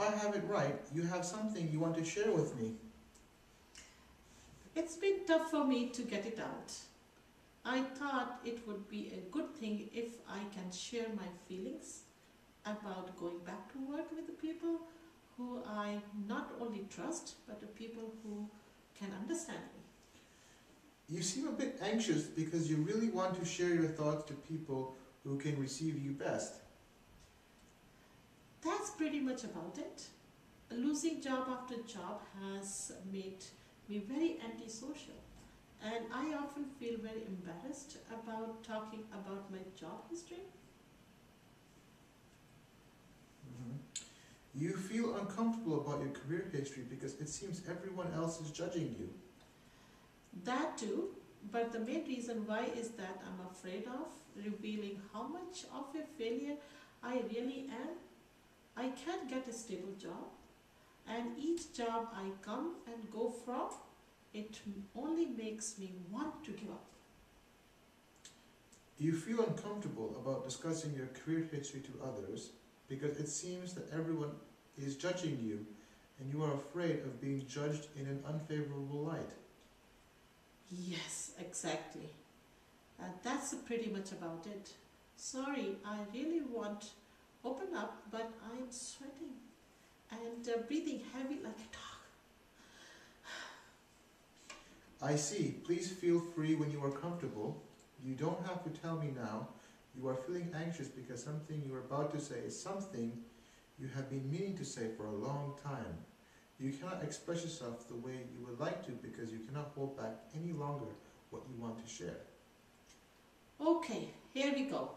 I have it right, you have something you want to share with me. It's been tough for me to get it out. I thought it would be a good thing if I can share my feelings about going back to work with the people who I not only trust, but the people who can understand me. You seem a bit anxious because you really want to share your thoughts to people who can receive you best. That's pretty much about it. Losing job after job has made me very antisocial, and I often feel very embarrassed about talking about my job history. Mhm. You feel uncomfortable about your career history because it seems everyone else is judging you. That too, but the main reason why is that I'm afraid of revealing how much of a failure I really am. I can't get a stable job, and each job I come and go from, it only makes me want to give up. You feel uncomfortable about discussing your career history to others because it seems that everyone is judging you and you are afraid of being judged in an unfavorable light. Yes, exactly. That's pretty much about it. Sorry, I really want open up, but I am sweating and breathing heavy like a dog. I see. Please feel free when you are comfortable. You don't have to tell me now. You are feeling anxious because something you are about to say is something you have been meaning to say for a long time. You cannot express yourself the way you would like to because you cannot hold back any longer what you want to share. Okay, here we go.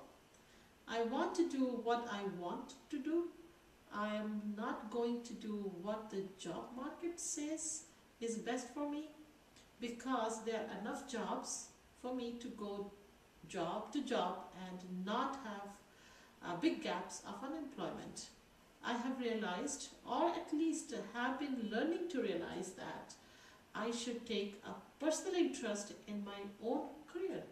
I want to do what I want to do. I am not going to do what the job market says is best for me because there are enough jobs for me to go job to job and not have big gaps of unemployment. I have realized, or at least have been learning to realize, that I should take a personal interest in my own career.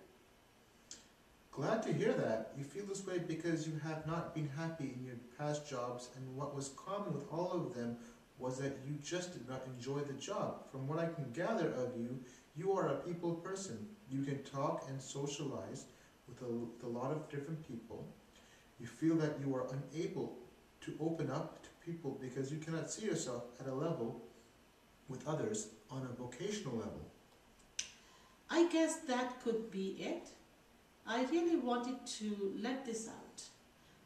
Glad to hear that. You feel this way because you have not been happy in your past jobs, and what was common with all of them was that you just did not enjoy the job. From what I can gather of you, you are a people person. You can talk and socialize with a lot of different people. You feel that you are unable to open up to people because you cannot see yourself at a level with others on a vocational level. I guess that could be it. I really wanted to let this out.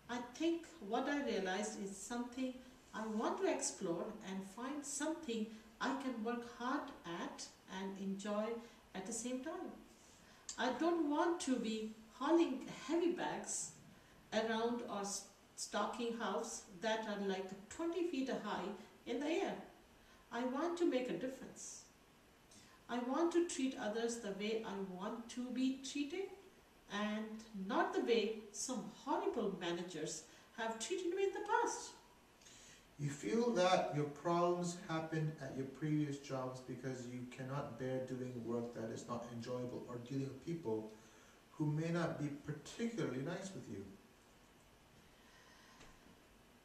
I think what I realized is something I want to explore and find something I can work hard at and enjoy at the same time. I don't want to be hauling heavy bags around or stocking house that are like 20 feet high in the air. I want to make a difference. I want to treat others the way I want to be treated and not the way some horrible managers have treated me in the past. You feel that your problems happened at your previous jobs because you cannot bear doing work that is not enjoyable or dealing with people who may not be particularly nice with you.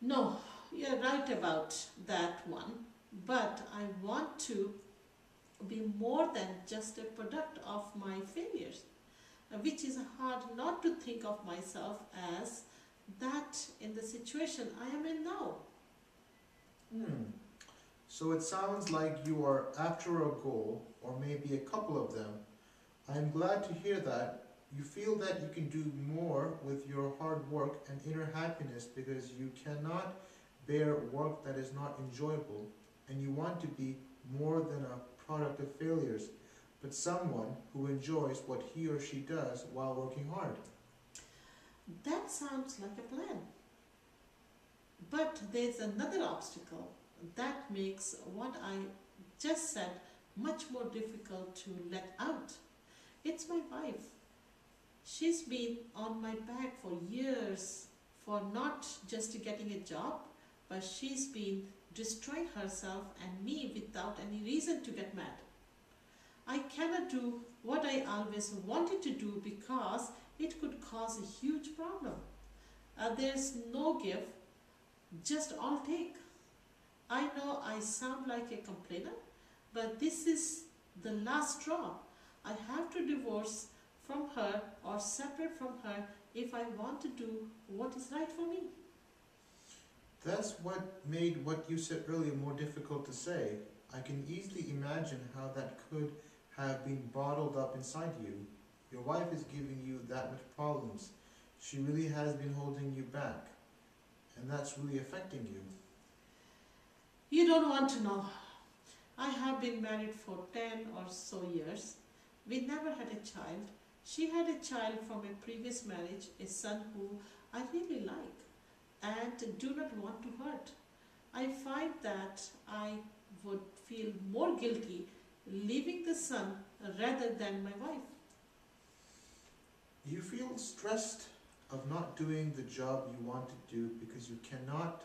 No, you're right about that one, but I want to be more than just a product of my failures, which is hard not to think of myself as that in the situation I am in now. Hmm. So it sounds like you are after a goal, or maybe a couple of them. I am glad to hear that. You feel that you can do more with your hard work and inner happiness because you cannot bear work that is not enjoyable, and you want to be more than a product of failures, but someone who enjoys what he or she does while working hard. That sounds like a plan. But there's another obstacle that makes what I just said much more difficult to let out. It's my wife. She's been on my back for years for not just getting a job, but she's been destroying herself and me without any reason to get mad. I cannot do what I always wanted to do because it could cause a huge problem. There's no give, just all take. I know I sound like a complainer, but this is the last straw. I have to divorce from her or separate from her if I want to do what is right for me. That's what made what you said earlier more difficult to say. I can easily imagine how that could have been bottled up inside you. Your wife is giving you that much problems. She really has been holding you back, and that's really affecting you. You don't want to know. I have been married for 10 or so years. We never had a child. She had a child from a previous marriage, a son who I really like and do not want to hurt. I find that I would feel more guilty leaving the son rather than my wife. You feel stressed of not doing the job you want to do because you cannot,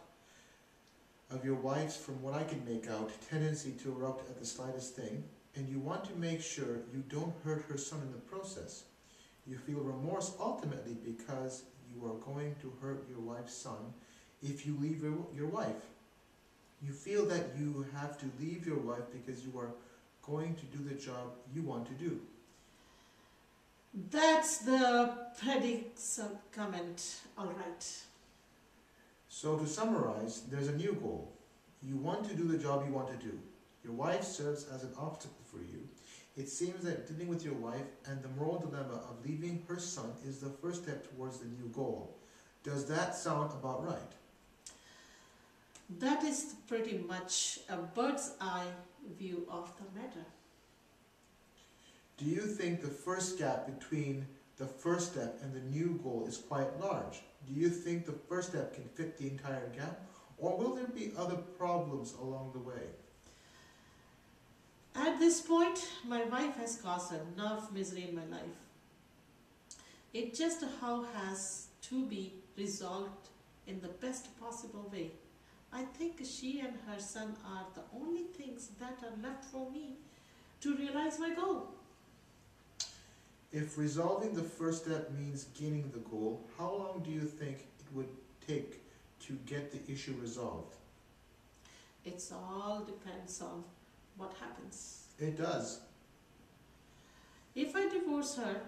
of your wife's, from what I can make out, tendency to erupt at the slightest thing, and you want to make sure you don't hurt her son in the process. You feel remorse ultimately because you are going to hurt your wife's son if you leave your wife. You feel that you have to leave your wife because you are going to do the job you want to do. That's the predicament, all right. So to summarize, there's a new goal. You want to do the job you want to do. Your wife serves as an obstacle for you. It seems that dealing with your wife and the moral dilemma of leaving her son is the first step towards the new goal. Does that sound about right? That is pretty much a bird's eye view of the matter. Do you think the first gap between the first step and the new goal is quite large? Do you think the first step can fit the entire gap? Or will there be other problems along the way? At this point, my wife has caused enough misery in my life. It just how has to be resolved in the best possible way. I think she and her son are the only things that are left for me to realize my goal. If resolving the first step means gaining the goal, how long do you think it would take to get the issue resolved? It all depends on what happens. It does. If I divorce her,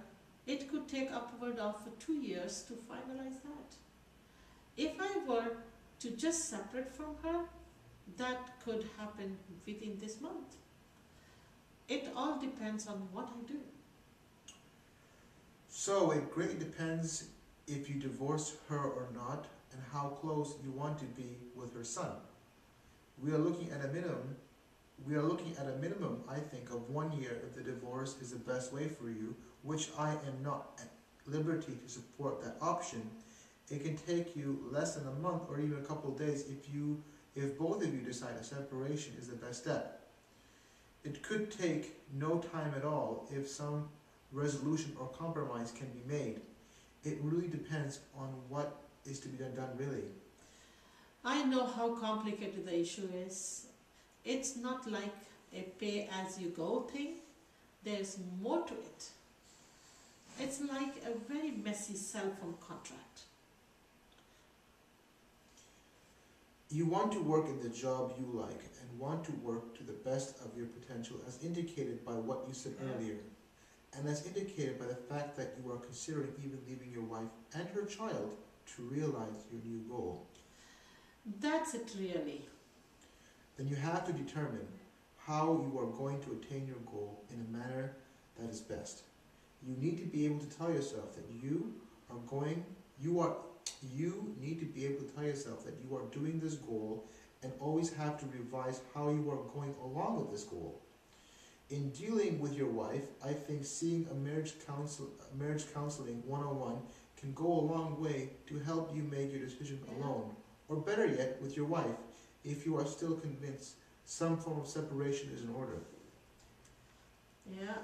it could take upward of 2 years to finalize that. If I were to just separate from her, that could happen within this month. It all depends on what I do. So it greatly depends if you divorce her or not and how close you want to be with her son. We are looking at a minimum, I think, of 1 year if the divorce is the best way for you, which I am not at liberty to support that option. It can take you less than a month or even a couple of days if both of you decide a separation is the best step. It could take no time at all if some resolution or compromise can be made. It really depends on what is to be done really. I know how complicated the issue is. It's not like a pay-as-you-go thing. There's more to it. It's like a very messy cell phone contract. You want to work in the job you like and want to work to the best of your potential as indicated by what you said earlier, and as indicated by the fact that you are considering even leaving your wife and her child to realize your new goal. That's it really. Then you have to determine how you are going to attain your goal in a manner that is best. You need to be able to tell yourself that you need to be able to tell yourself that you are doing this goal and always have to revise how you are going along with this goal. In dealing with your wife, I think seeing a marriage counseling 101 can go a long way to help you make your decision alone, or better yet, with your wife, if you are still convinced some form of separation is in order. Yeah,